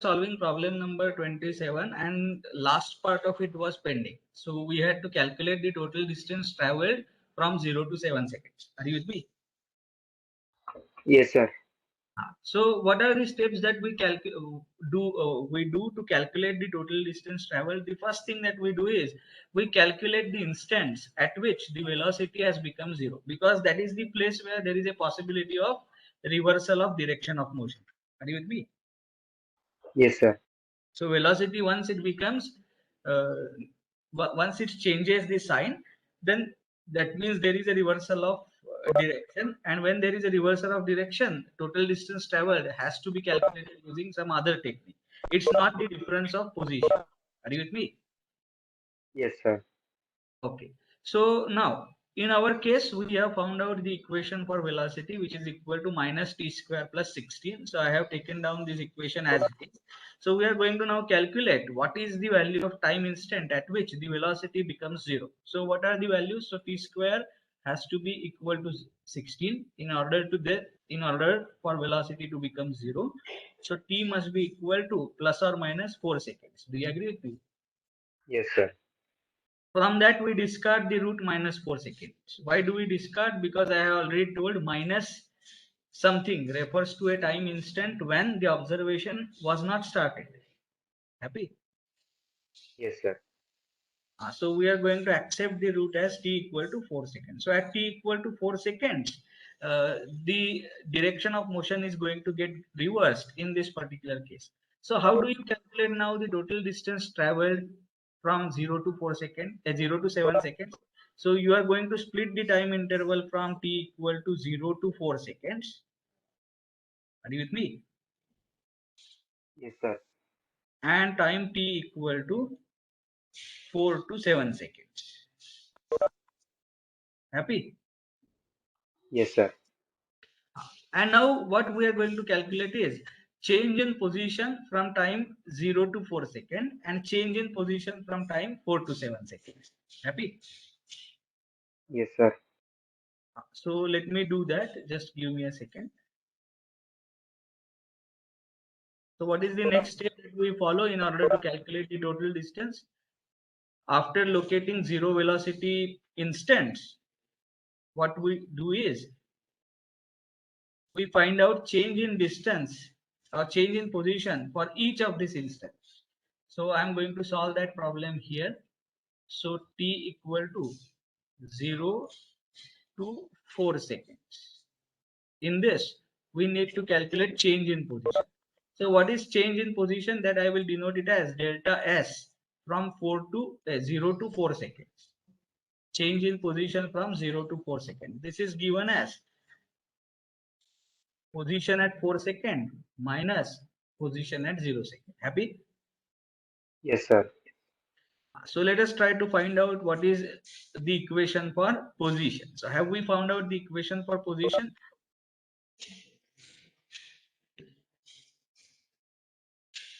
Solving problem number 27, and last part of it was pending. So we had to calculate the total distance traveled from 0 to 7 seconds. Are you with me? Yes, sir. So what are the steps that we do to calculate the total distance traveled? The first thing that we do is we calculate the instants at which the velocity has become 0, because that is the place where there is a possibility of reversal of direction of motion. Are you with me? Yes, sir. So velocity, once it becomes, uh, once it changes the sign, then that means there is a reversal of direction. And when there is a reversal of direction, total distance traveled has to be calculated using some other technique. It's not the difference of position. Are you with me? Yes, sir. Okay. So now, in our case, we have found out the equation for velocity, which is equal to minus t square plus 16. So I have taken down this equation as it is. So we are going to now calculate what is the value of time instant at which the velocity becomes 0. So what are the values? So t square has to be equal to 16 in order for velocity to become 0. So t must be equal to plus or minus 4 seconds. Do you agree with me? Yes, sir. From that, we discard the root minus 4 seconds. Why do we discard? Because I have already told minus something refers to a time instant when the observation was not started. Happy? Yes, sir. So we are going to accept the root as t equal to 4 seconds. So at t equal to 4 seconds, the direction of motion is going to get reversed in this particular case. So how do you calculate now the total distance traveled from 0 to 4 seconds, 0 to 7 seconds? So you are going to split the time interval from t equal to 0 to 4 seconds. Are you with me? Yes, sir. And time t equal to 4 to 7 seconds. Happy? Yes, sir. And now what we are going to calculate is change in position from time 0 to 4 seconds and change in position from time 4 to 7 seconds. Happy? Yes, sir. So let me do that. Just give me a second. So what is the next step that we follow in order to calculate the total distance? After locating zero velocity instants, what we do is we find out change in distance or change in position for each of these instants. So I'm going to solve that problem here. So t equal to 0 to 4 seconds. In this, we need to calculate change in position. So what is change in position? That I will denote it as delta s from 0 to 4 seconds. Change in position from 0 to 4 seconds. This is given as position at 4 second minus position at 0 second. Happy? Yes, sir. So let us try to find out what is the equation for position. So have we found out the equation for position?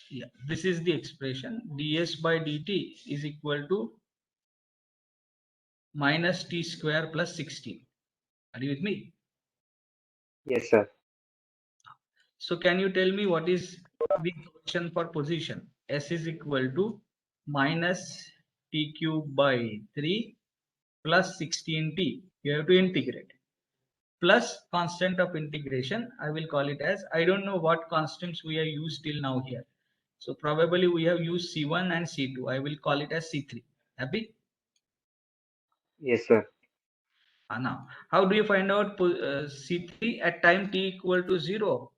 Yeah, this is the expression ds by dt is equal to minus t square plus 16. Are you with me? Yes, sir. So can you tell me what is the equation for position? S is equal to minus t cube by 3 plus 16t. You have to integrate. Plus constant of integration. I will call it as, I don't know what constants we have used till now here. So probably we have used C1 and C2. I will call it as C3. Happy? Yes, sir. Now, how do you find out C3 at time t equal to 0?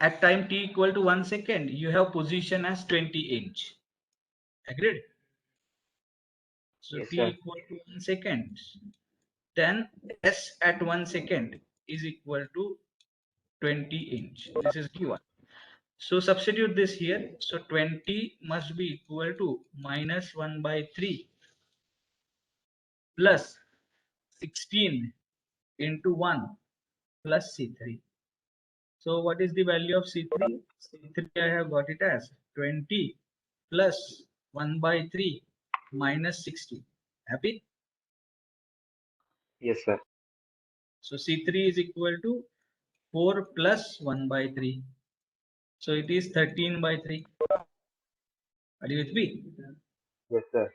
At time t equal to 1 second, you have position as 20 inch. Agreed? So Yes, t sir. equal to 1 second. Then s at 1 second is equal to 20 inch. This is given. So substitute this here. So 20 must be equal to minus 1 by 3 plus 16 into 1 plus C3. So what is the value of C3? C3 I have got it as 20 plus 1 by 3 minus 60. Happy? Yes, sir. So C3 is equal to 4 plus 1 by 3. So it is 13 by 3. Are you with me? Yes, sir.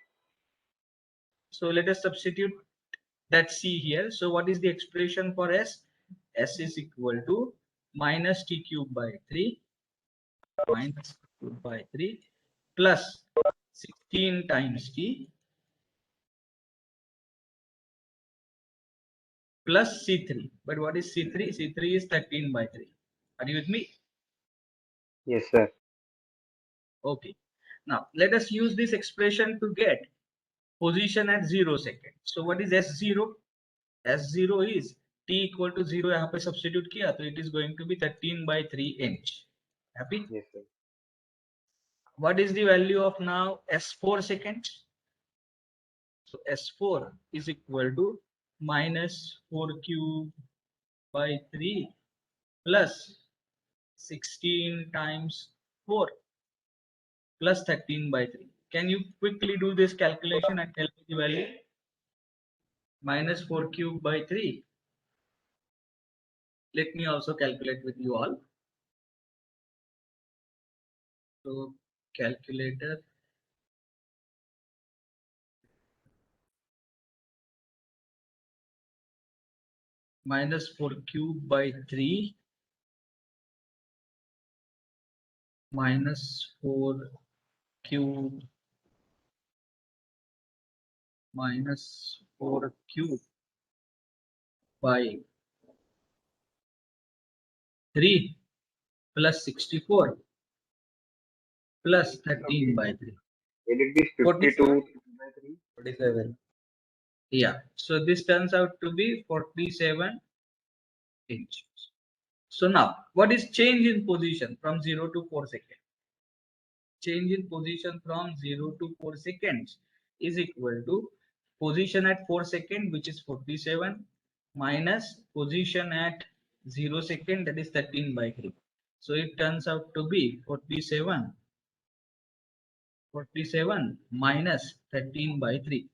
So let us substitute that C here. So what is the expression for S? S is equal to minus T cube by 3 minus T cube by 3 plus 16 times T plus C3. But what is C3? C3 is 13 by 3. Are you with me? Yes, sir. Okay. Now let us use this expression to get position at 0 seconds. So what is S0? S0 is T equal to 0 यहाँ पे substitute किया तो it is going to be 13 by 3 inch. Happy? Yes, sir. What is the value of now S4 seconds? So S4 is equal to minus 4 cube by 3 plus 16 times 4 plus 13 by 3. Can you quickly do this calculation and tell me the value? Minus 4 cube by 3. Let me also calculate with you all. So calculator, minus 4 cube by 3 minus 4 cube minus 4 cube by 3 plus 64 plus 13 by 3. Will it be 47. 52 by 3? 47. Yeah. So this turns out to be 47 inches. So now, what is change in position from 0 to 4 seconds? Change in position from 0 to 4 seconds is equal to position at 4 second, which is 47, minus position at 0 second, that is 13 by 3. So it turns out to be 47 minus 13 by 3.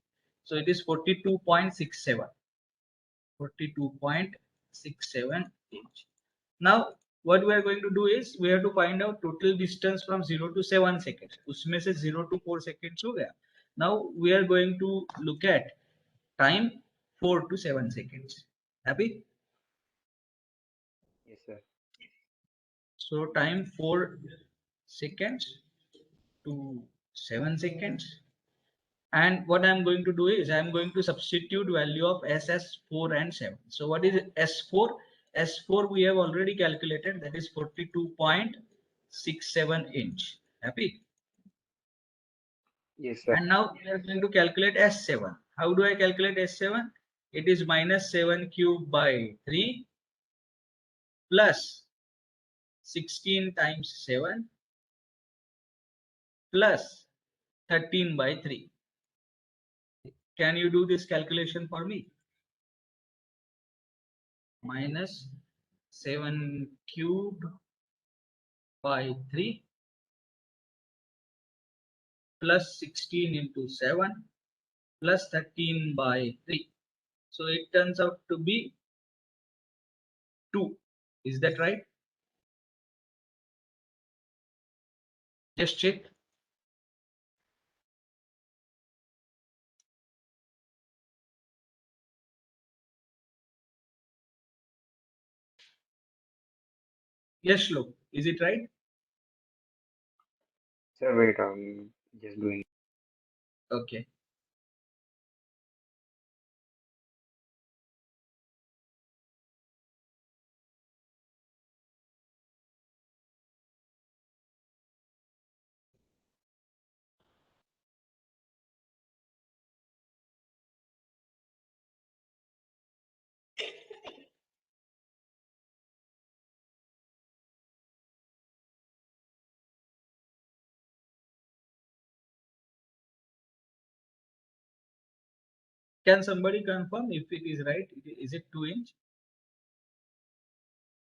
So it is 42.67. 42.67 inch. Now what we are going to do is we have to find out total distance from 0 to 7 seconds. उसमें से 0 to 4 seconds हो गया. Now we are going to look at time 4 to 7 seconds. Happy? Yes, sir. So time 4 seconds to 7 seconds. And what I'm going to do is I'm going to substitute value of SS4 and 7. So what is S4? S4 we have already calculated, that is 42.67 inch. Happy? Yes, sir. And now we are going to calculate S7. How do I calculate S7? It is minus 7 cube by 3 plus 16 times 7 plus 13 by 3. Can you do this calculation for me? Minus 7 cube by 3 plus 16 into 7 plus 13 by 3. So it turns out to be 2. Is that right? Just check. Yes, Shlok. Is it right? Sir, wait, just doing. Okay. Can somebody confirm if it is right? Is it 2 inch?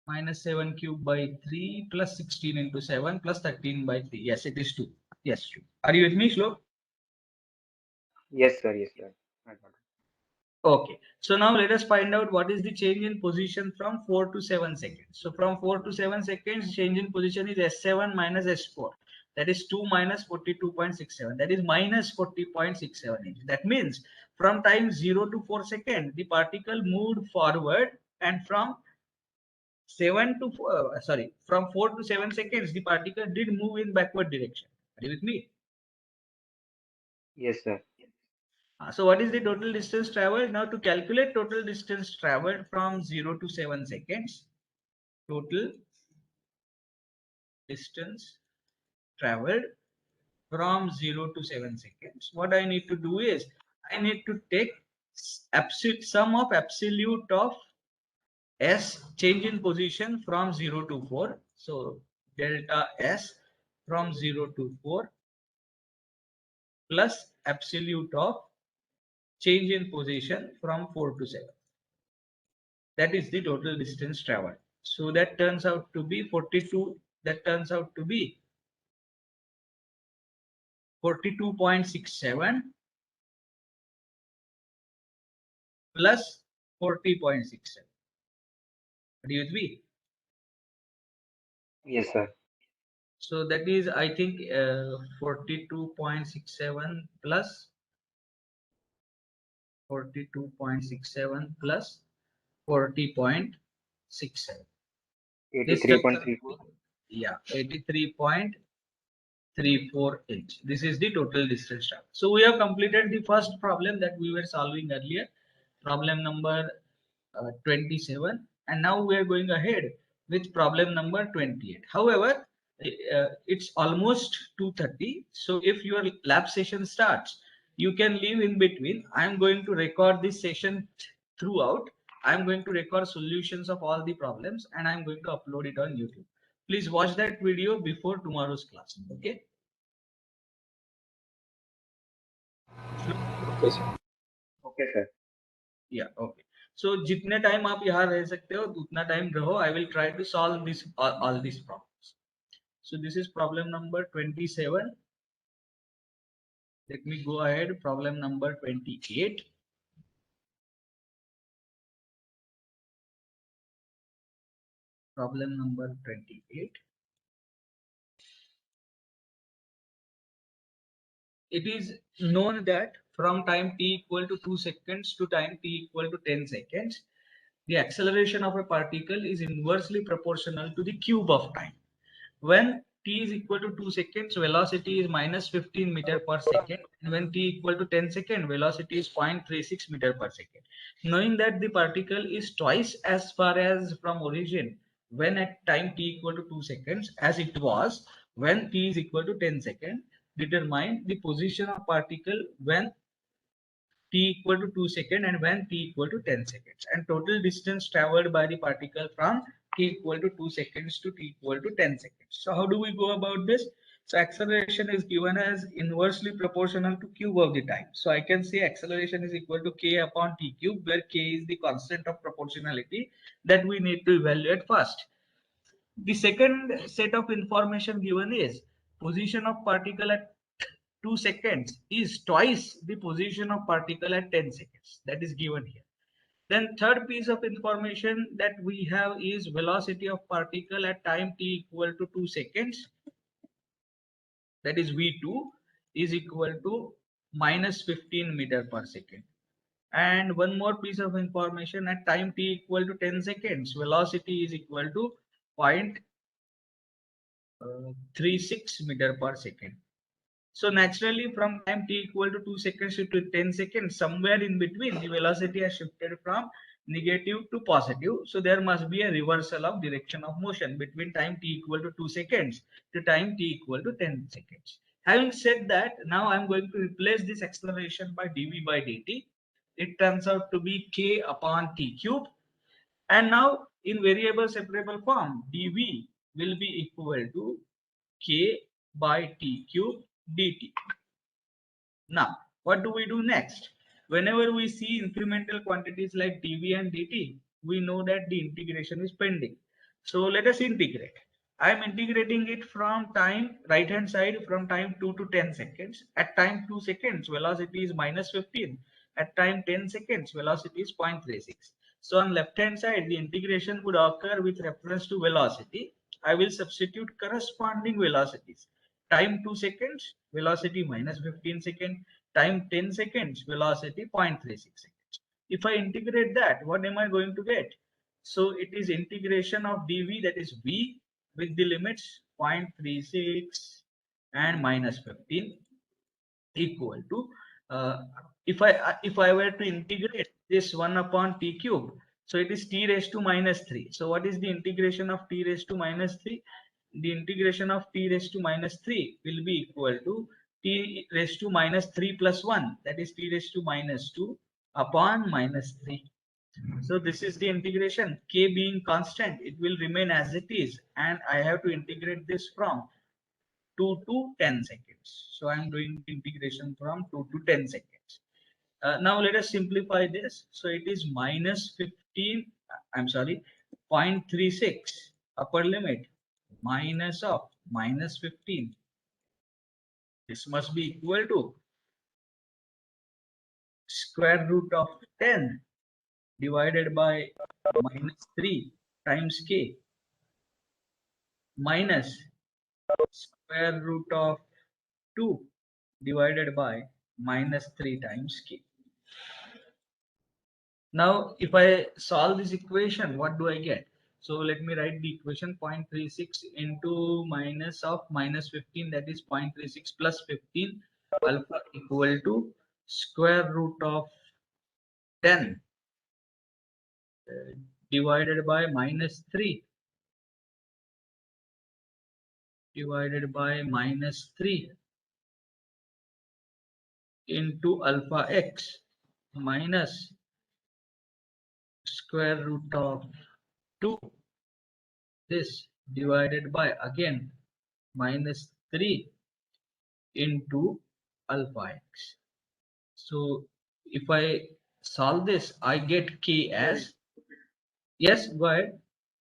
Minus 7 cube by 3 plus 16 into 7 plus 13 by 3. Yes, it is 2. Yes, 2. Are you with me, Shlok? Yes, sir. Yes, sir. I got it. Okay, so now let us find out what is the change in position from 4 to 7 seconds. So from 4 to 7 seconds, change in position is S7 minus S4. That is 2 minus 42.67. That is minus 40.67 inch. That means from time 0 to 4 seconds, the particle moved forward, and from 7 to from 4 to 7 seconds, the particle did move in backward direction. Are you with me? Yes, sir. So what is the total distance traveled? Now to calculate total distance traveled from 0 to 7 seconds, total distance traveled from 0 to 7 seconds, what I need to do is I need to take absolute sum of absolute of S change in position from 0 to 4. So delta S from 0 to 4 plus absolute of change in position from 4 to 7. That is the total distance traveled. So that turns out to be 42. That turns out to be 42.67 plus 40.67. Are you with me? Yes, sir. So that is, I think, 42.67 plus 42.67 plus 40.67. This turns out to be, 83.34. yeah, 83.34 inch. This is the total distance traveled. So we have completed the first problem that we were solving earlier, problem number 27, and now we are going ahead with problem number 28. However, it's almost 2:30, so if your lab session starts, you can leave in between. I am going to record this session throughout. I am going to record solutions of all the problems, and I am going to upload it on YouTube. Please watch that video before tomorrow's class. Okay. Okay, sir. Okay, sir. Yeah, okay. So जितने time आप यहाँ रह सकते हो उतना time रहो. I will try to solve this all these problems. So this is problem number 27. Let me go ahead. Problem number 28. Problem number 28. It is known that from time t equal to 2 seconds to time t equal to 10 seconds, the acceleration of a particle is inversely proportional to the cube of time. When t is equal to 2 seconds, velocity is minus 15 meter per second. And when t equal to 10 seconds, velocity is 0.36 meter per second. Knowing that the particle is twice as far as from origin when at time t equal to 2 seconds as it was when t is equal to 10 seconds, determine the position of particle when t equal to 2 seconds and when t equal to 10 seconds, and total distance traveled by the particle from t equal to 2 seconds to t equal to 10 seconds. So how do we go about this? So acceleration is given as inversely proportional to cube of the time. So I can say acceleration is equal to k upon t cube, where k is the constant of proportionality that we need to evaluate first. The second set of information given is position of particle at 2 seconds is twice the position of particle at 10 seconds. That is given here. Then third piece of information that we have is velocity of particle at time t equal to 2 seconds. That is v2 is equal to minus 15 meter per second. And one more piece of information, at time t equal to 10 seconds, velocity is equal to 0.36 meter per second. So naturally, from time t equal to 2 seconds to 10 seconds, somewhere in between, the velocity has shifted from negative to positive. So there must be a reversal of direction of motion between time t equal to 2 seconds to time t equal to 10 seconds. Having said that, now I'm going to replace this acceleration by dv by dt. It turns out to be k upon t cube. And now in variable separable form, dv will be equal to k by t cube dt. Now, what do we do next? Whenever we see incremental quantities like dv and dt, we know that the integration is pending. So let us integrate. I am integrating it from time right hand side from time 2 to 10 seconds. At time 2 seconds, velocity is minus 15. At time 10 seconds, velocity is 0.36. So on left hand side, the integration would occur with reference to velocity. I will substitute corresponding velocities. Time 2 seconds, velocity minus 15 seconds. Time 10 seconds, velocity 0.36 seconds. If I integrate that, what am I going to get? So it is integration of dv, that is v, with the limits 0.36 and minus 15 equal to, uh, if I were to integrate this 1 upon t cube, so it is t raised to minus 3. So what is the integration of t raised to minus 3? The integration of t raised to minus 3 will be equal to t raised to minus 3 plus 1, that is t raised to minus 2 upon minus 3. So this is the integration. K being constant, it will remain as it is, and I have to integrate this from 2 to 10 seconds. So I'm doing integration from 2 to 10 seconds. Now let us simplify this. So it is minus 15, I'm sorry, 0.36 upper limit minus of minus 15. This must be equal to square root of 10 divided by minus 3 times k minus square root of 2 divided by minus 3 times k. Now, if I solve this equation, what do I get? So let me write the equation. 0.36 into minus of minus 15, that is 0.36 plus 15 alpha equal to square root of 10 divided by minus 3 divided by minus 3 into alpha x minus square root of 2, this divided by again minus 3 into alpha x. So if I solve this, I get k as, yes, go ahead.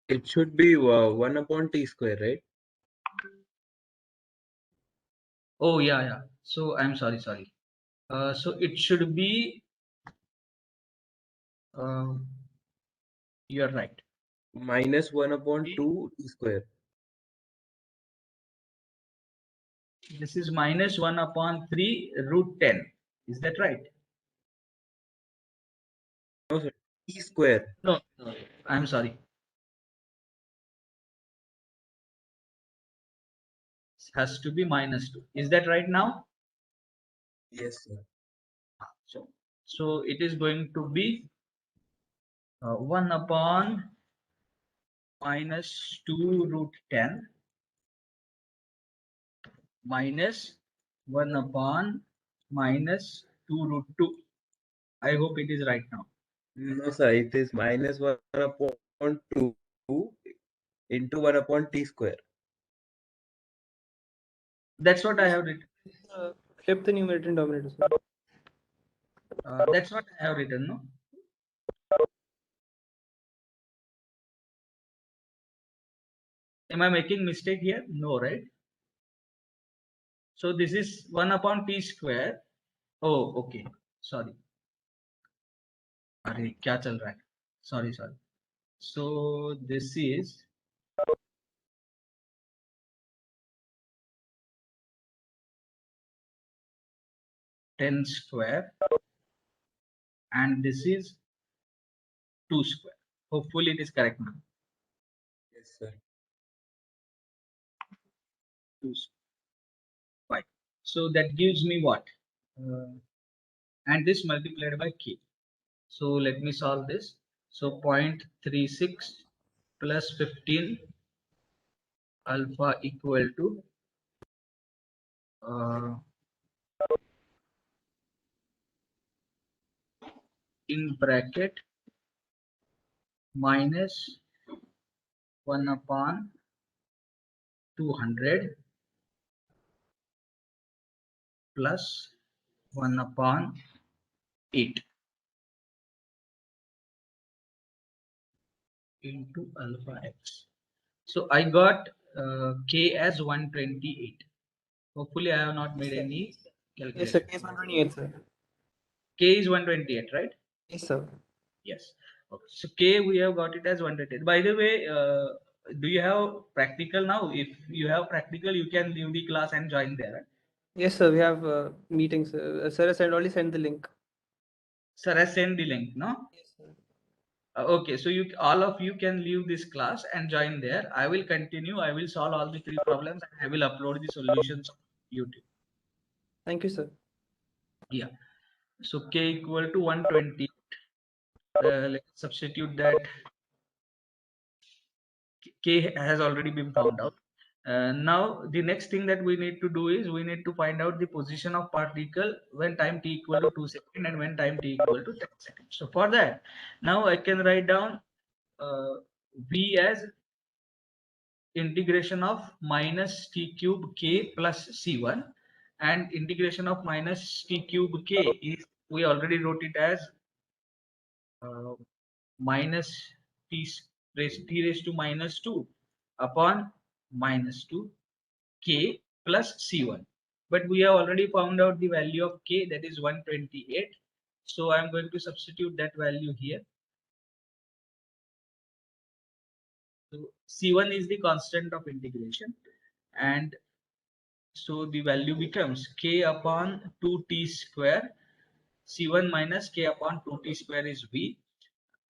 It should be 1 upon t square, right? Oh yeah. So I'm sorry. So it should be, uh, you're right. Minus 1 upon Okay. 2 t square. This is minus 1 upon 3 root 10. Is that right? No, sir. T square. No, I'm sorry. It has to be minus 2. Is that right now? Yes, sir. So it is going to be 1 upon minus 2 root 10 minus 1 upon minus 2 root 2. I hope it is right now. No, sir. It is minus 1 upon 2 into 1 upon t square. That's what I have written. Flip the numerator and denominator, sir. That's what I have written, no? Am I making mistake here? No, right? So this is 1 upon t square. Oh, okay. Sorry. अरे क्या चल रहा है? Sorry. So this is 10 square and this is 2 square. Hopefully it is correct now. Yes, sir. 2 square. Fine. So that gives me what? And this multiplied by k. So let me solve this. So 0.36 plus 15 alpha equal to in bracket minus 1 upon 200 plus 1 upon 8 into alpha x. So I got k as 128. Hopefully I have not made any Yes, sir. calculation. Case 128, sir. K is 128, right? Yes, sir. Yes. Okay. So K we have got it as 128. By the way, do you have practical now? If you have practical, you can leave the class and join there. Right? Yes, sir. We have meetings. Sir has already sent the link. Sir has sent the link, no? Yes, sir. Okay, so you all of you can leave this class and join there. I will continue. I will solve all the three problems and I will upload the solutions on YouTube. Thank you, sir. Yeah. So K equal to 120. Let's substitute that. K has already been found out. Now the next thing that we need to do is we need to find out the position of particle when time t equal to 2 seconds and when time t equal to 10 seconds. So for that, now I can write down V as integration of minus t cube k plus c1, and integration of minus t cube k is, we already wrote it as uh, minus t raised to minus 2 upon minus 2 k plus c1, but we have already found out the value of k, that is 128. So I'm going to substitute that value here. So c1 is the constant of integration, and so the value becomes k upon 2t square. C1 minus k upon 2t square is v,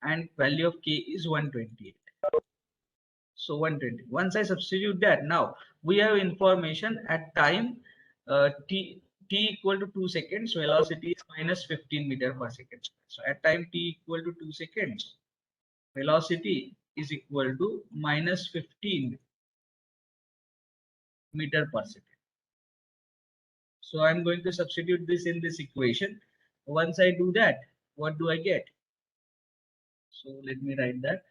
and value of k is 128. So 120. Once I substitute that, now we have information at time t equal to 2 seconds, velocity is minus 15 meter per second. So at time t equal to 2 seconds, velocity is equal to minus 15 meter per second. So I'm going to substitute this in this equation. Once I do that, what do I get? So let me write that.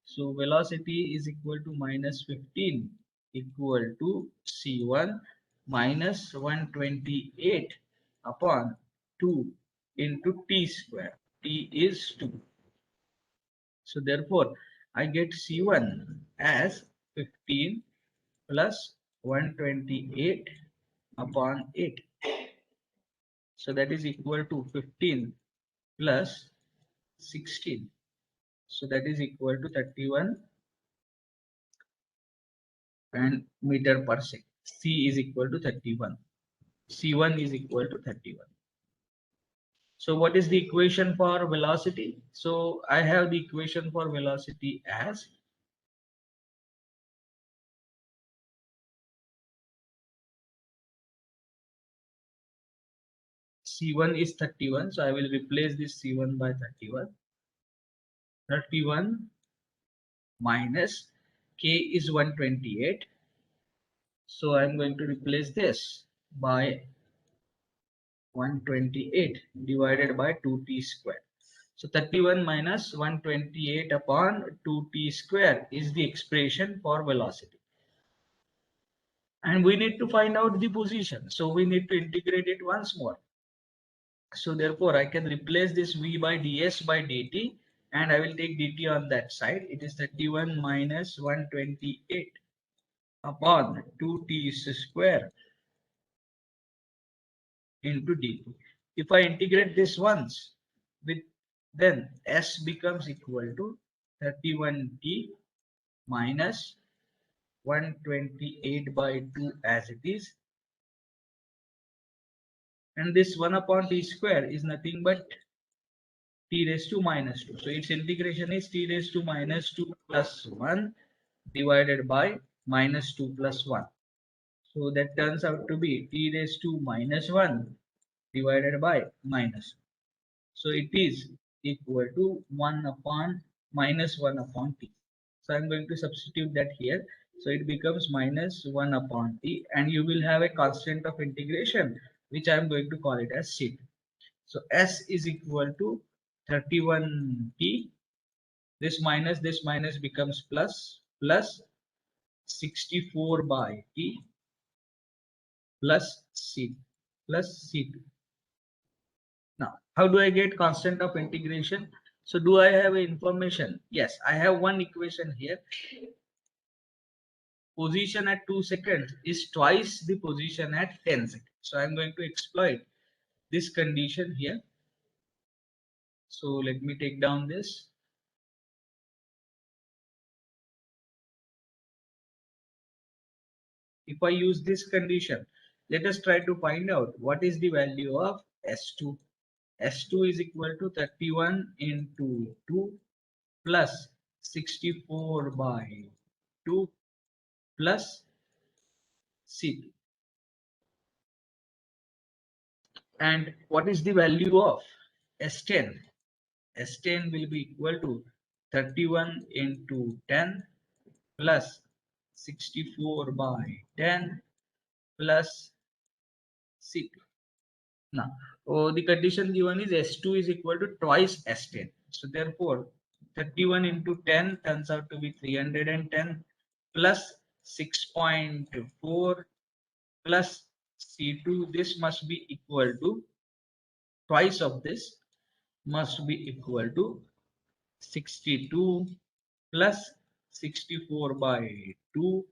So velocity is equal to minus 15 equal to C1 minus 128 upon 2 into t square. T is 2. So therefore, I get C1 as 15 plus 128 upon 8. So that is equal to 15 plus 16. So that is equal to 31 and meter per second. C is equal to 31. C1 is equal to 31. So what is the equation for velocity? So I have the equation for velocity as C1 is 31. So I will replace this C1 by 31. 31 minus K is 128. So I'm going to replace this by 128 divided by 2t square. So 31 minus 128 upon 2t square is the expression for velocity. And we need to find out the position. So we need to integrate it once more. So therefore I can replace this v by ds by dt, and I will take dt on that side. It is 31 minus 128 upon 2t square into dt. If I integrate this once, with then s becomes equal to 31t minus 128 by 2 as it is, and this 1 upon t square is nothing but t raised to minus 2. So its integration is t raised to minus 2 plus 1 divided by minus 2 plus 1. So that turns out to be t raised to minus 1 divided by minus 1. So it is equal to 1 upon minus 1 upon t. So I'm going to substitute that here. So it becomes minus 1 upon t, and you will have a constant of integration, which I'm going to call it as c. So s is equal to 31t. This minus becomes plus 64 by t plus c plus c2. Now, how do I get constant of integration? So do I have information? Yes, I have one equation here. Position at 2 seconds is twice the position at 10 seconds. So I'm going to exploit this condition here. So let me take down this. If I use this condition, let us try to find out what is the value of S2. S2 is equal to 31 into 2 plus 64 by 2 plus C2. And what is the value of S10? S10 will be equal to 31 into 10 plus 64 by 10 plus C2. Now, the condition given is S2 is equal to twice S10. So therefore, 31 into 10 turns out to be 310 plus 6.4 plus C2. This must be equal to twice of this must be equal to 62 plus 64 by 2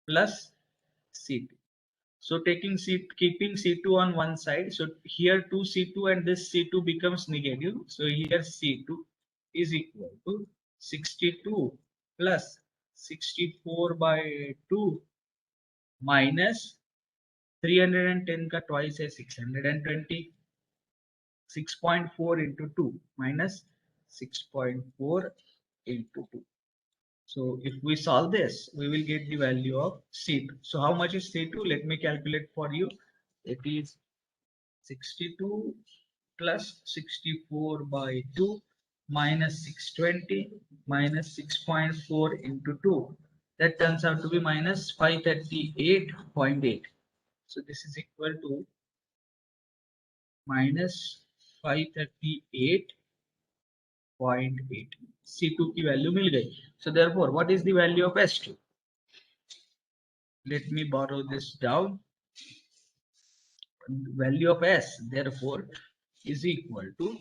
plus C2. So taking keeping C2 on one side. So here 2 C2 and this C2 becomes negative. So here C2 is equal to 62 plus 64 by 2 minus 310 का twice है 620. 6.4 into 2 minus 6.4 into 2. So if we solve this, we will get the value of C2. So how much is C2? Let me calculate for you. It is 62 plus 64 by 2 minus 620 minus 6.4 into 2. That turns out to be minus 538.8. So this is equal to minus 538.8. C2 की value मिल गई. So therefore, what is the value of S2? Let me borrow this down. Value of S therefore is equal to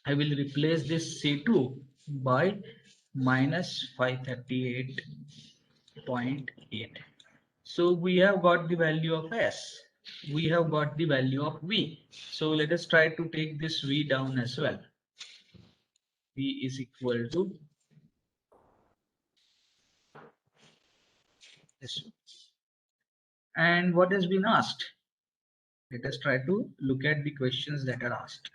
I will replace this C2 by minus 538.8. So we have got the value of S. We have got the value of V. So let us try to take this V down as well. V is equal to this one. And what has been asked? Let us try to look at the questions that are asked.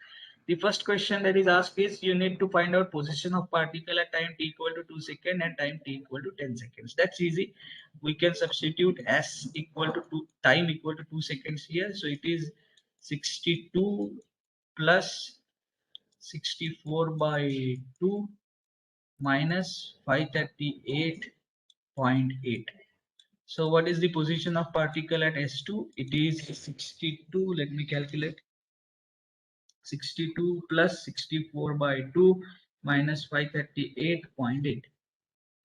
The first question that is asked is you need to find out position of particle at time t equal to 2 seconds and time t equal to 10 seconds. That's easy. We can substitute s equal to 2 time equal to 2 seconds here. So it is 62 plus 64 by 2 minus 538.8. So what is the position of particle at S2? It is 62. Let me calculate. 62 plus 64 by 2 minus 538.8.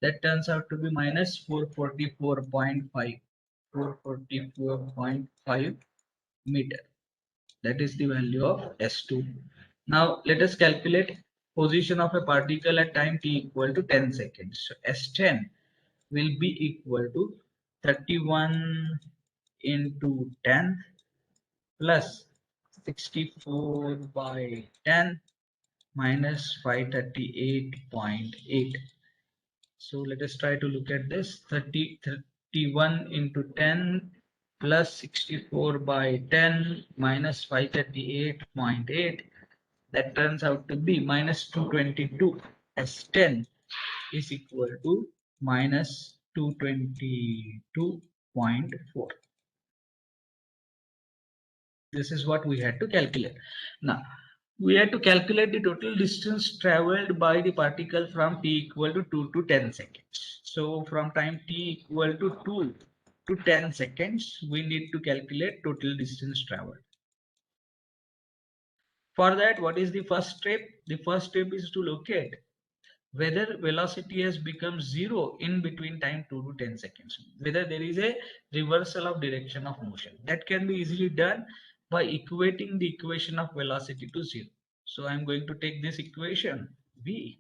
That turns out to be minus 444.5. 444.5 meter. That is the value of S2. Now let us calculate position of a particle at time t equal to 10 seconds. So S10 will be equal to 31 into 10 plus 64 by 10 minus 538.8. So let us try to look at this. 31 into 10 plus 64 by 10 minus 538.8. That turns out to be minus 222. S10 is equal to minus 222.4. This is what we had to calculate. Now, we had to calculate the total distance traveled by the particle from t equal to 2 to 10 seconds. So from time t equal to 2 to 10 seconds, we need to calculate total distance traveled. For that, what is the first step? The first step is to locate whether velocity has become zero in between time 2 to 10 seconds, whether there is a reversal of direction of motion. That can be easily done by equating the equation of velocity to zero. So I'm going to take this equation v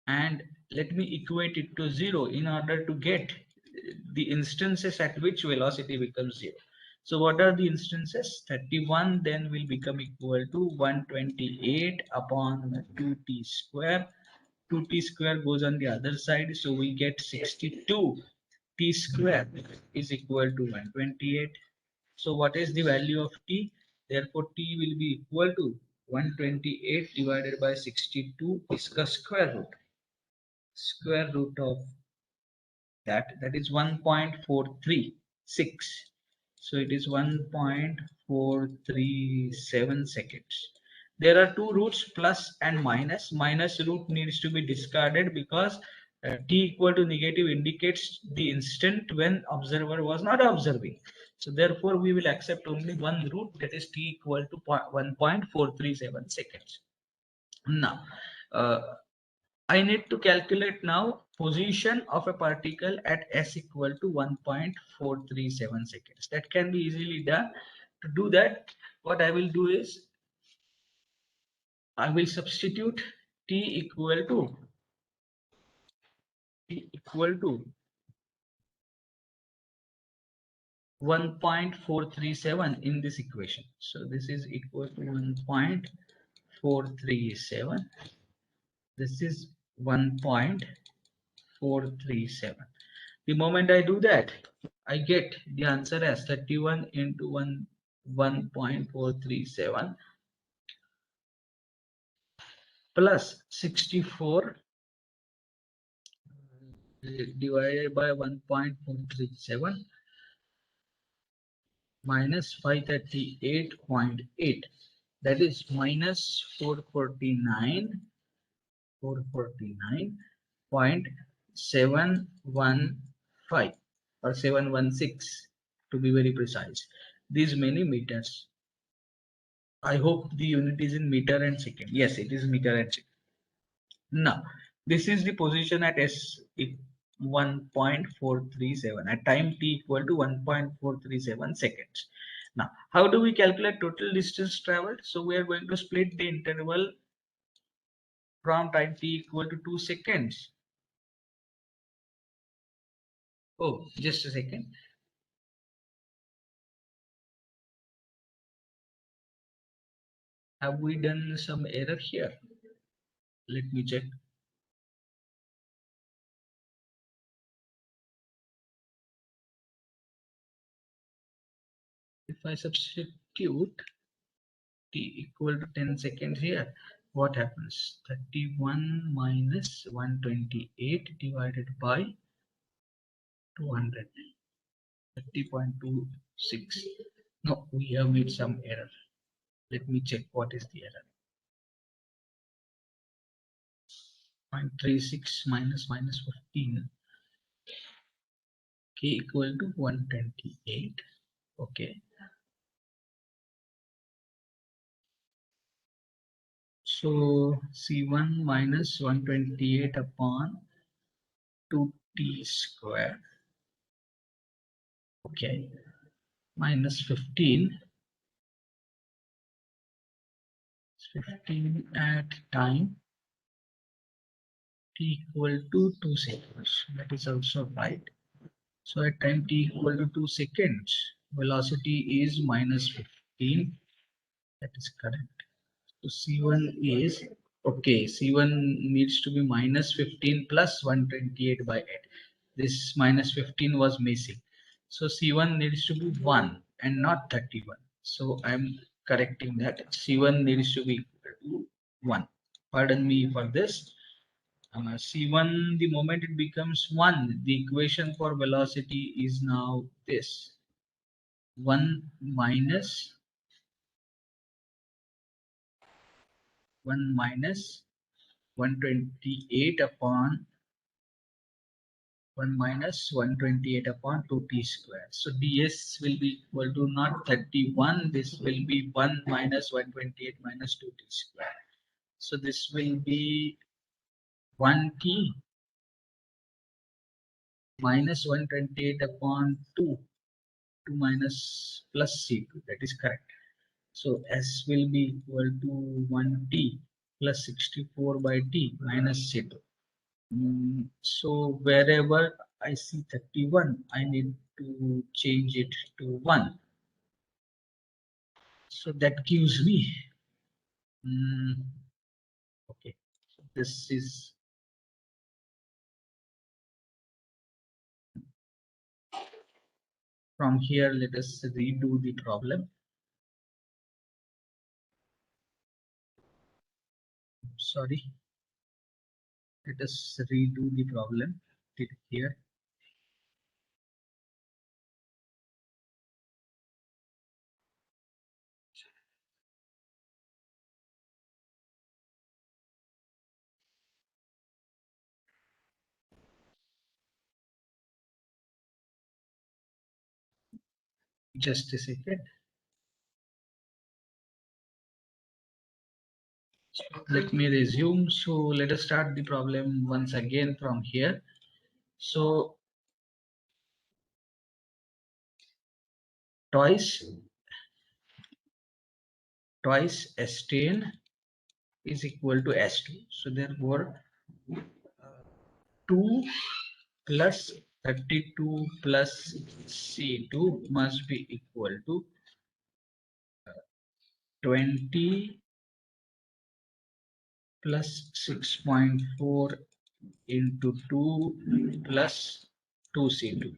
and let me equate it to zero in order to get the instances at which velocity becomes zero. So what are the instances? 31 then will become equal to 128 upon 2t square. 2t square goes on the other side, so we get 62. T square is equal to 128. So what is the value of t? Therefore, t will be equal to 128 divided by 62 is the square root. Square root of that is 1.436. So it is 1.437 seconds. There are two roots, plus and minus. Minus root needs to be discarded because t equal to negative indicates the instant when observer was not observing. So therefore we will accept only one root, that is t equal to 1.437 seconds. Now I need to calculate now position of a particle at s equal to 1.437 seconds. That can be easily done. To do that, what I will do is I will substitute t equal to 1.437 in this equation. So this is equal to 1.437. This is 1.437. The moment I do that, I get the answer as 31 into 1.437 plus 64 divided by 1.437 minus 538.8, that is minus 449.715 or 716 to be very precise. These many meters. I hope the unit is in meter and second. Yes, it is meter and second. Now, this is the position at S 1.437 at time t equal to 1.437 seconds. Now, how do we calculate total distance traveled? So we are going to split the interval from time t equal to 2 seconds. Oh, just a second. Have we done some error here? Let me check. If I substitute t equal to 10 seconds here, what happens? 31 minus 128 divided by 200. 30.26. No, we have made some error. Let me check what is the error. 0.36 minus 15. K equal to 128. Okay. So C1 minus 128 upon 2t square. Okay. Minus 15. 15 at time t equal to 2 seconds. That is also right. So at time t equal to 2 seconds, velocity is minus 15. That is correct. So C1 is okay. C1 needs to be minus 15 plus 128 by 8. This minus 15 was missing. So C1 needs to be 1 and not 31. So I'm correcting that. C1 needs to be equal to 1. Pardon me for this. C1, the moment it becomes 1, the equation for velocity is now this. 1 minus 128 upon 2t square. So ds will be equal to not 31. This will be 1 minus 128 minus 2t square. So this will be 1t minus 128 upon 2 minus plus c2. That is correct. So S will be equal to 1t plus 64 by t minus c2. So wherever I see 31, I need to change it to 1. So that gives me, okay, so this is from here. Let us redo the problem. Sorry, let us redo the problem here. Just a second. Let me resume. So let us start the problem once again from here. So twice S10 is equal to S2. So therefore 2 plus 32 plus C2 must be equal to 20 plus 6.4 into 2 plus 2C2.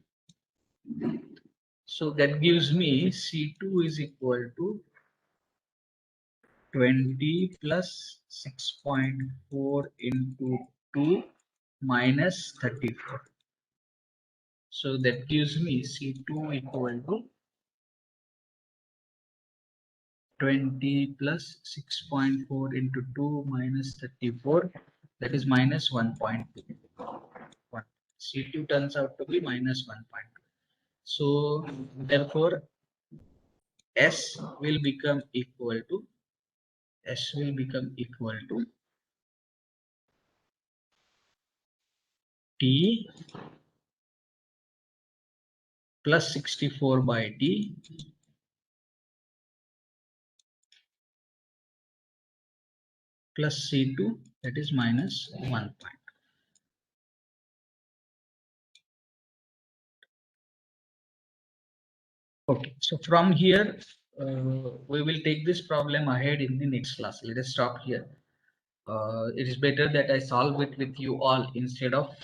So that gives me C2 is equal to 20 plus 6.4 into 2 minus 34. So that gives me C2 equal to 20 plus 6.4 into 2 minus 34, that is minus 1.2. C2 turns out to be minus 1.2. So therefore S will become equal to T plus 64 by T plus C2, that is minus 1. Okay, so from here we will take this problem ahead in the next class. Let us stop here. It is better that I solve it with you all instead of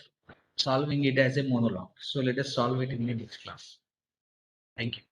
solving it as a monologue. So let us solve it in the next class. Thank you.